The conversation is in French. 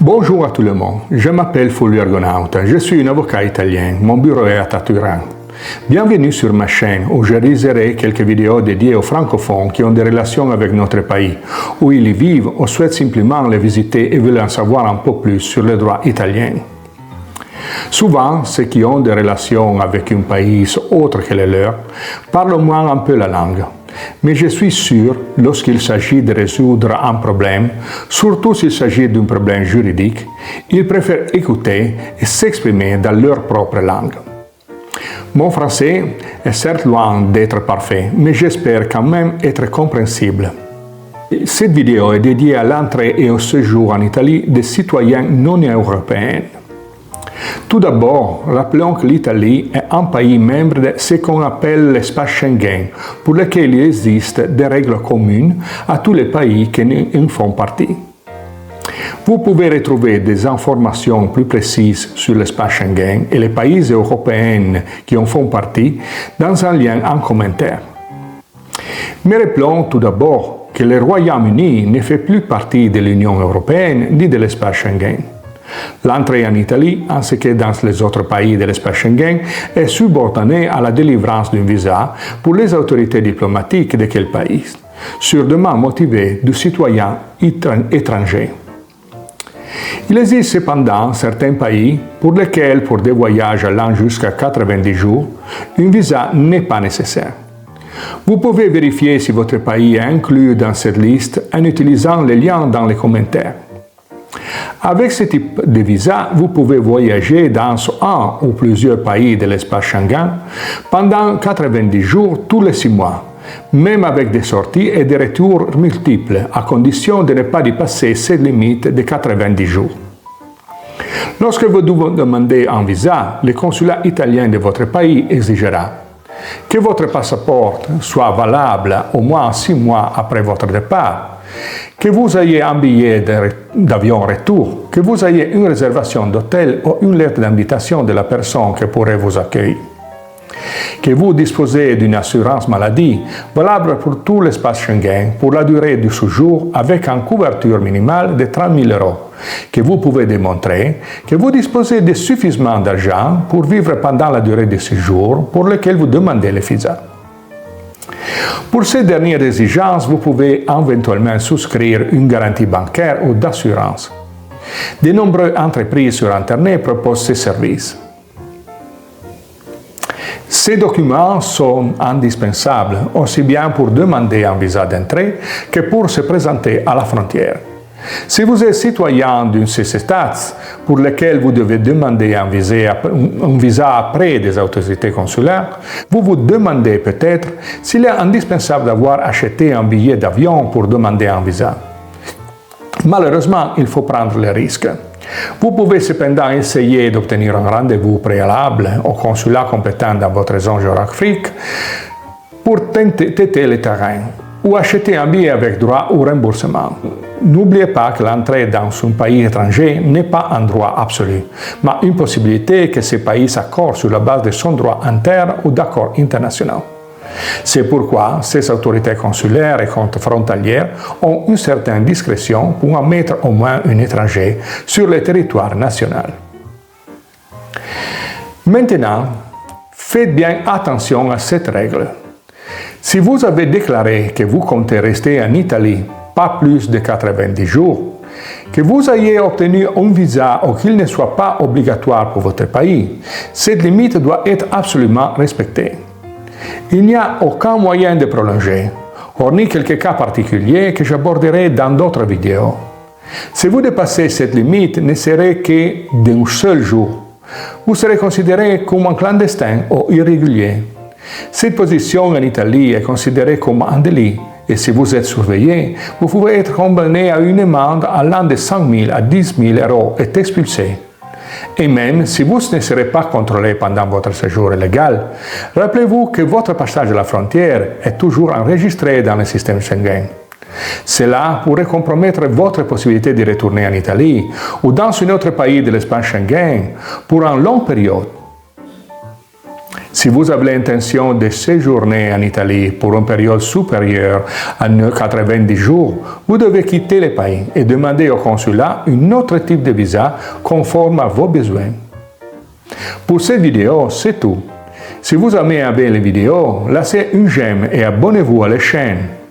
Bonjour à tout le monde, je m'appelle Fulvio Argonaut, je suis un avocat italien, mon bureau est à Turin. Bienvenue sur ma chaîne où je réaliserai quelques vidéos dédiées aux francophones qui ont des relations avec notre pays, où ils y vivent ou souhaitent simplement les visiter et veulent en savoir un peu plus sur le droit italien. Souvent, ceux qui ont des relations avec un pays autre que le leur parlent au moins un peu la langue. Mais je suis sûr, lorsqu'il s'agit de résoudre un problème, surtout s'il s'agit d'un problème juridique, ils préfèrent écouter et s'exprimer dans leur propre langue. Mon français est certes loin d'être parfait, mais j'espère quand même être compréhensible. Cette vidéo est dédiée à l'entrée et au séjour en Italie des citoyens non européens. Tout d'abord, rappelons que l'Italie est un pays membre de ce qu'on appelle l'espace Schengen, pour lequel il existe des règles communes à tous les pays qui en font partie. Vous pouvez retrouver des informations plus précises sur l'espace Schengen et les pays européens qui en font partie dans un lien en commentaire. Mais rappelons tout d'abord que le Royaume-Uni ne fait plus partie de l'Union européenne ni de l'espace Schengen. L'entrée en Italie, ainsi que dans les autres pays de l'espace Schengen, est subordonnée à la délivrance d'un visa pour les autorités diplomatiques de quel pays, sur demande motivée du citoyen étranger. Il existe cependant certains pays pour lesquels, pour des voyages allant jusqu'à 90 jours, un visa n'est pas nécessaire. Vous pouvez vérifier si votre pays est inclus dans cette liste en utilisant les liens dans les commentaires. Avec ce type de visa, vous pouvez voyager dans un ou plusieurs pays de l'espace Schengen pendant 90 jours tous les 6 mois, même avec des sorties et des retours multiples, à condition de ne pas dépasser cette limite de 90 jours. Lorsque vous demandez un visa, le consulat italien de votre pays exigera que votre passeport soit valable au moins 6 mois après votre départ, que vous ayez un billet d'avion retour, que vous ayez une réservation d'hôtel ou une lettre d'invitation de la personne qui pourrait vous accueillir, que vous disposez d'une assurance maladie valable pour tout l'espace Schengen pour la durée du séjour avec une couverture minimale de 30 000 €, que vous pouvez démontrer que vous disposez de suffisamment d'argent pour vivre pendant la durée du séjour pour lequel vous demandez le visa. Pour ces dernières exigences, vous pouvez éventuellement souscrire une garantie bancaire ou d'assurance. De nombreuses entreprises sur Internet proposent ces services. Ces documents sont indispensables, aussi bien pour demander un visa d'entrée que pour se présenter à la frontière. Si vous êtes citoyen d'une de ces États pour lesquels vous devez demander un visa après des autorités consulaires, vous vous demandez peut-être s'il est indispensable d'avoir acheté un billet d'avion pour demander un visa. Malheureusement, il faut prendre le risque. Vous pouvez cependant essayer d'obtenir un rendez-vous préalable au consulat compétent dans votre zone géographique pour tenter le terrain ou acheter un billet avec droit au remboursement. N'oubliez pas que l'entrée dans un pays étranger n'est pas un droit absolu, mais une possibilité que ce pays s'accorde sur la base de son droit interne ou d'accords internationaux. C'est pourquoi ces autorités consulaires et frontalières ont une certaine discrétion pour admettre au moins un étranger sur le territoire national. Maintenant, faites bien attention à cette règle. Si vous avez déclaré que vous comptez rester en Italie pas plus de 90 jours, que vous ayez obtenu un visa ou qu'il ne soit pas obligatoire pour votre pays, cette limite doit être absolument respectée. Il n'y a aucun moyen de prolonger, hormis quelques cas particuliers que j'aborderai dans d'autres vidéos. Si vous dépassez cette limite, ne serait que d'un seul jour, vous serez considéré comme un clandestin ou irrégulier. Cette position en Italie est considérée comme un délit, et si vous êtes surveillé, vous pouvez être condamné à une amende allant de 5 000 à 10 000 € et expulsé. Et même si vous ne serez pas contrôlé pendant votre séjour illégal, rappelez-vous que votre passage à la frontière est toujours enregistré dans le système Schengen. Cela pourrait compromettre votre possibilité de retourner en Italie ou dans un autre pays de l'espace Schengen pour une longue période. Si vous avez l'intention de séjourner en Italie pour une période supérieure à 90 jours, vous devez quitter le pays et demander au consulat un autre type de visa conforme à vos besoins. Pour cette vidéo, c'est tout. Si vous aimez bien les vidéos, laissez un j'aime et abonnez-vous à la chaîne.